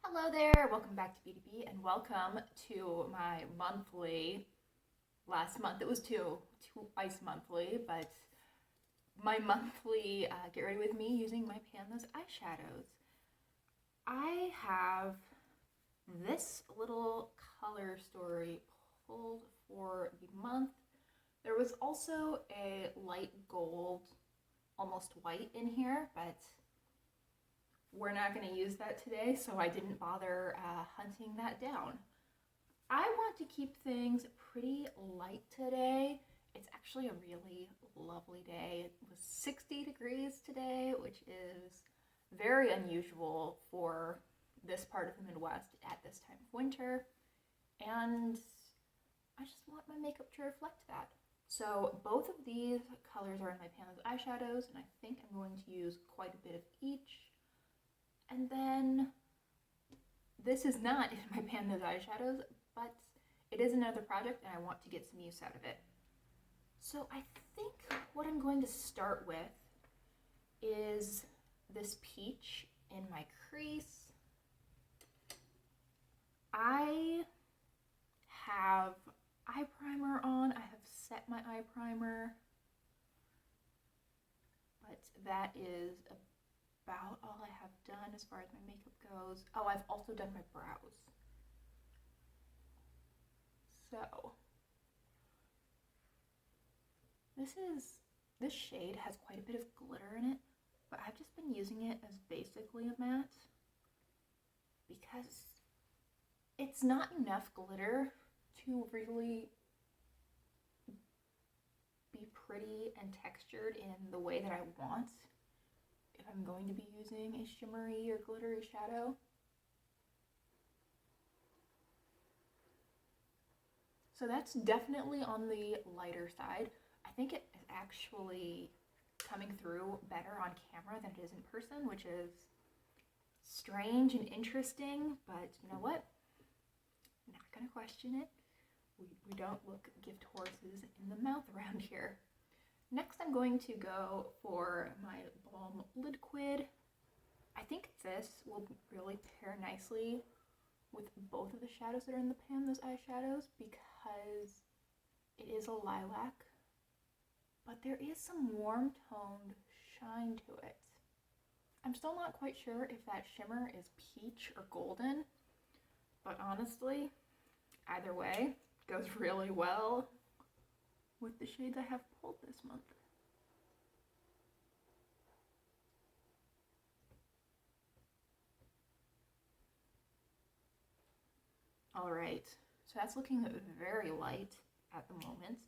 Hello there, welcome back to BDB and welcome to my monthly, last month it was two ice monthly, but my monthly Get Ready With Me using my Pandas eyeshadows. I have this little color story pulled for the month. There was also a light gold, almost white in here, but we're not going to use that today, so I didn't bother hunting that down. I want to keep things pretty light today. It's actually a really lovely day. It was 60 degrees today, which is very unusual for this part of the Midwest at this time of winter. And I just want my makeup to reflect that. So both of these colors are in my Pandas eyeshadows, and I think I'm going to use quite a bit of each. And then this is not in my Pandas eyeshadows, but it is another project and I want to get some use out of it. So I think what I'm going to start with is this peach in my crease. I have eye primer on. I have set my eye primer, but that is about all I have done as far as my makeup goes. Oh, I've also done my brows. So this shade has quite a bit of glitter in it, but I've just been using it as basically a matte because it's not enough glitter to really be pretty and textured in the way that I want if I'm going to be using a shimmery or glittery shadow. So that's definitely on the lighter side. I think it is actually coming through better on camera than it is in person, which is strange and interesting, but you know what? I'm not gonna question it. We don't look gift horses in the mouth around here. Next, I'm going to go for my Balm Liquid. I think this will really pair nicely with both of the shadows that are in the Pandas eyeshadows because it is a lilac, but there is some warm toned shine to it. I'm still not quite sure if that shimmer is peach or golden, but honestly, either way, goes really well with the shades I have pulled this month. All right, so that's looking very light at the moment.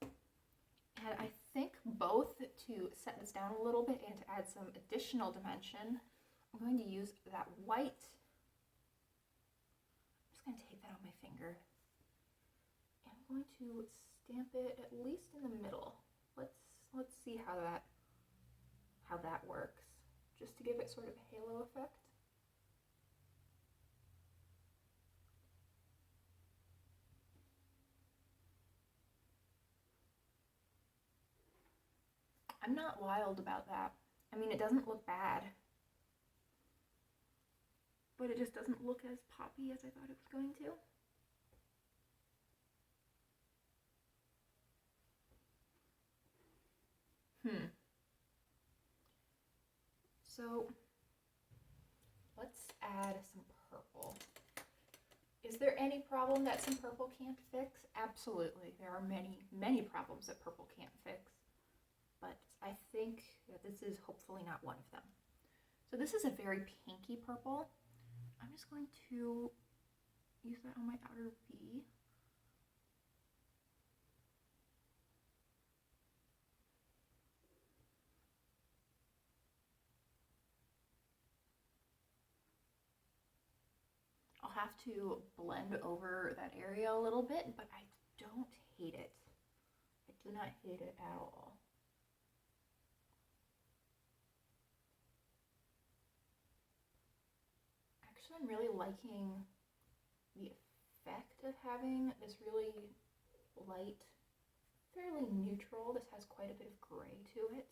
And I think both to set this down a little bit and to add some additional dimension, I'm going to use that white. I'm just going to take that on my finger. And I'm going to stamp it at least in the middle. Let's see how that works, just to give it sort of a halo effect. I'm not wild about that. I mean, it doesn't look bad, but it just doesn't look as poppy as I thought it was going to. So let's add some purple. Is there any problem that some purple can't fix? Absolutely. There are many problems that purple can't fix, but I think that this is hopefully not one of them. So this is a very pinky purple. I'm just going to use that on my outer V. I'll have to blend over that area a little bit, but I don't hate it. I do not hate it at all. Actually, I'm really liking the effect of having this really light, fairly neutral, this has quite a bit of gray to it,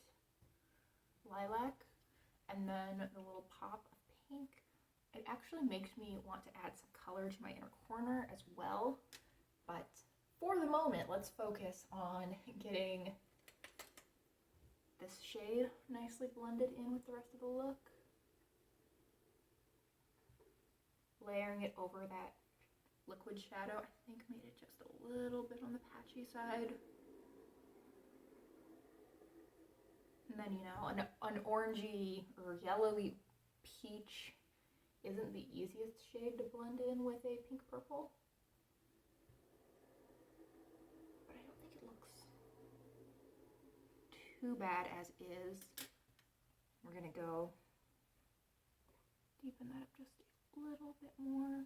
lilac, and then the little pop of pink. It actually makes me want to add some color to my inner corner as well. But for the moment, let's focus on getting this shade nicely blended in with the rest of the look. Layering it over that liquid shadow, I think made it just a little bit on the patchy side. And then, you know, an orangey or yellowy peach isn't the easiest shade to blend in with a pink purple. But I don't think it looks too bad as is. We're gonna go deepen that up just a little bit more.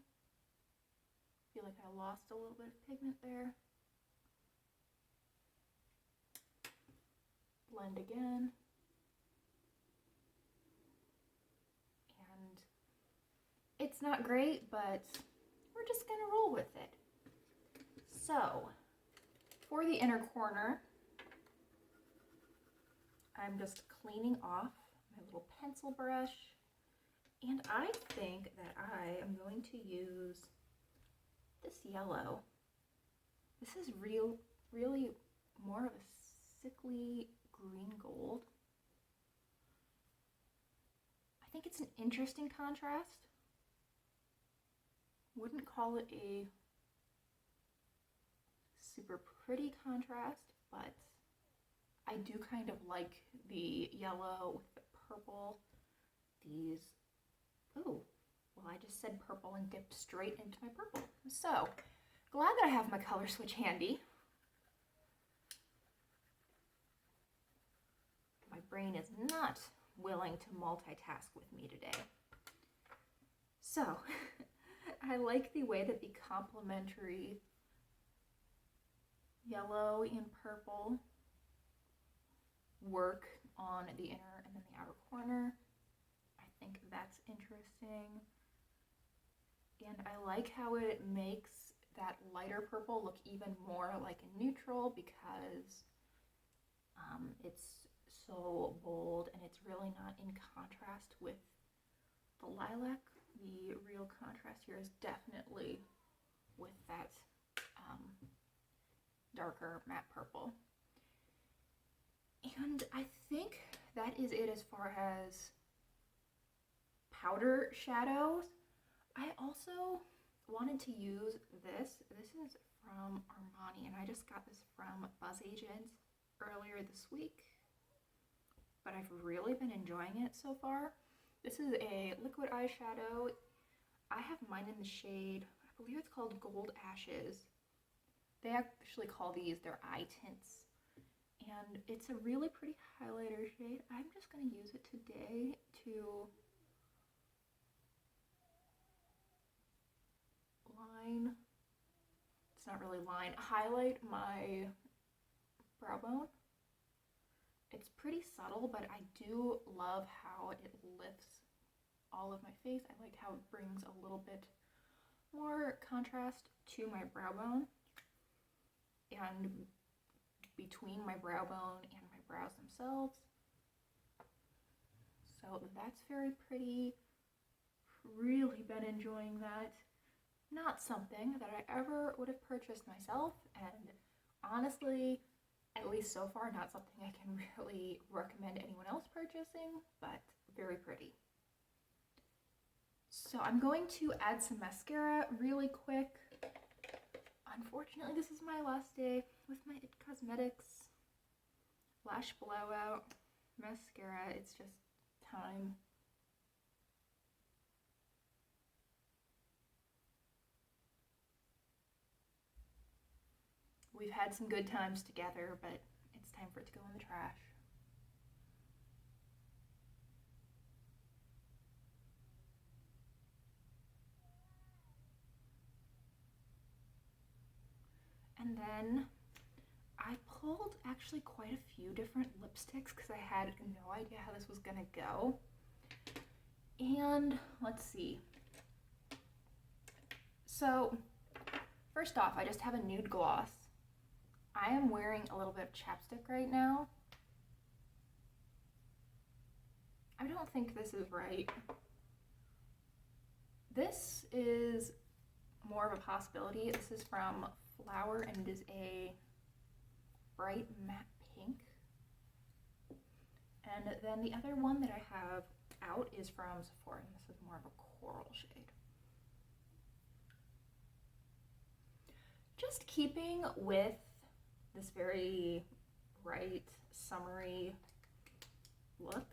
Feel like I lost a little bit of pigment there. Blend again. And it's not great, but we're just gonna roll with it. So, for the inner corner, I'm just cleaning off my little pencil brush, and I think that I am going to use this yellow. This is really more of a sickly green gold. I think it's an interesting contrast. Wouldn't call it a super pretty contrast, but I do kind of like the yellow with the purple. These, oh, well, I just said purple and dipped straight into my purple. So, glad that I have my color switch handy. My brain is not willing to multitask with me today. So, I like the way that the complementary yellow and purple work on the inner and then the outer corner. I think that's interesting. And I like how it makes that lighter purple look even more like a neutral because it's so bold and it's really not in contrast with the lilac. The real contrast here is definitely with that darker matte purple. And I think that is it as far as powder shadows. I also wanted to use this. This is from Armani, and I just got this from Buzz Agent earlier this week, but I've really been enjoying it so far. This is a liquid eyeshadow. I have mine in the shade, I believe it's called Gold Ashes. They actually call these their eye tints. And it's a really pretty highlighter shade. I'm just going to use it today to line, it's not really line, highlight my brow bone. It's pretty subtle, but I do love how it lifts all of my face. I like how it brings a little bit more contrast to my brow bone and between my brow bone and my brows themselves. So that's very pretty. Really been enjoying that. Not something that I ever would have purchased myself, and honestly, at least so far, not something I can really recommend anyone else purchasing, but very pretty. So I'm going to add some mascara really quick. Unfortunately, this is my last day with my IT Cosmetics Lash Blowout mascara. It's just time. We've had some good times together, but it's time for it to go in the trash. And then I pulled actually quite a few different lipsticks because I had no idea how this was gonna go. And let's see. So first off, I just have a nude gloss. I am wearing a little bit of chapstick right now. I don't think this is right. is more of a possibility. This is from Flower, and it is a bright matte pink. And then the other one that I have out is from Sephora, and this is more of a coral shade. Just keeping with this very bright, summery look,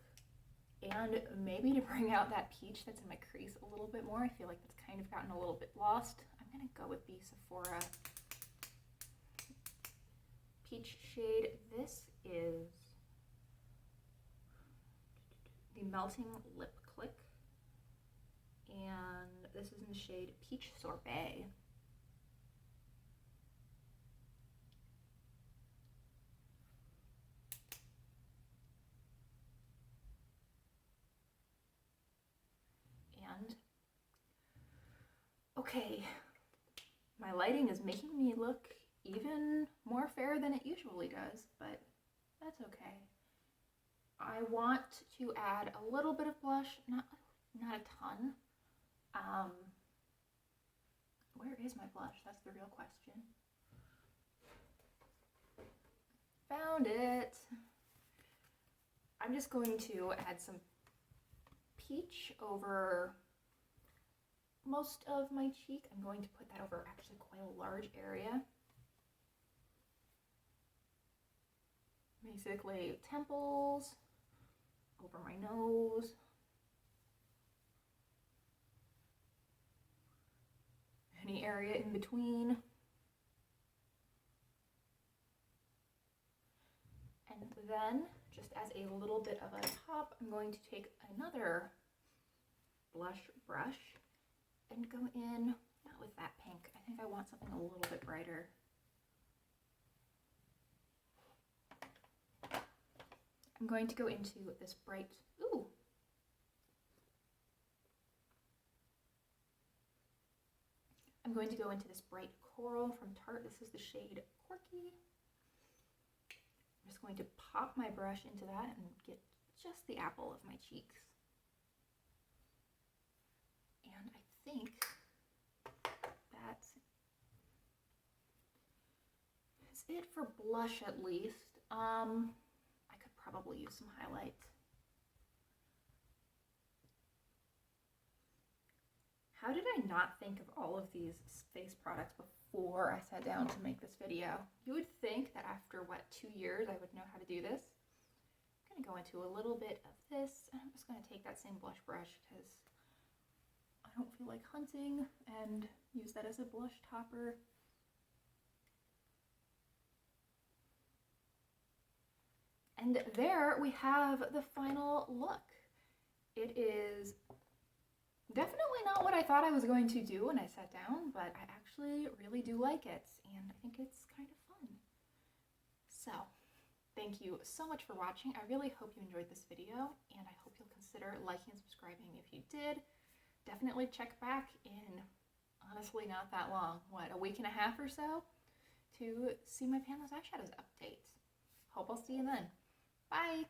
and maybe to bring out that peach that's in my crease a little bit more. I feel like that's kind of gotten a little bit lost. I'm gonna go with the Sephora peach shade. This is the Melting Lip Click, and this is in the shade Peach Sorbet. And okay, my lighting is making me look even more fair than it usually does, but that's okay. I want to add a little bit of blush, not a ton. Where is my blush? That's the real question. Found it. I'm just going to add some peach over most of my cheek. I'm going to put that over actually quite a large area. Basically temples, over my nose, any area in between. And then, just as a little bit of a top, I'm going to take another blush brush and go in, not with that pink. I think I want something a little bit brighter. I'm going to go into this bright, I'm going to go into this bright coral from Tarte. This is the shade Quirky. I'm just going to pop my brush into that and get just the apple of my cheeks. And I think that is it for blush at least. I could probably use some highlight. How did I not think of all of these face products before I sat down to make this video? You would think that after, what, 2 years I would know how to do this. I'm going to go into a little bit of this, and I'm just going to take that same blush brush because I don't feel like hunting, and use that as a blush topper. And there we have the final look. It is definitely not what I thought I was going to do when I sat down, but I actually really do like it, and I think it's kind of fun. So, thank you so much for watching. I really hope you enjoyed this video, and I hope you'll consider liking and subscribing if you did. Definitely check back in, honestly, not that long, what, a week and a half or so, to see my Panless Eyeshadows update. Hope I'll see you then. Bye!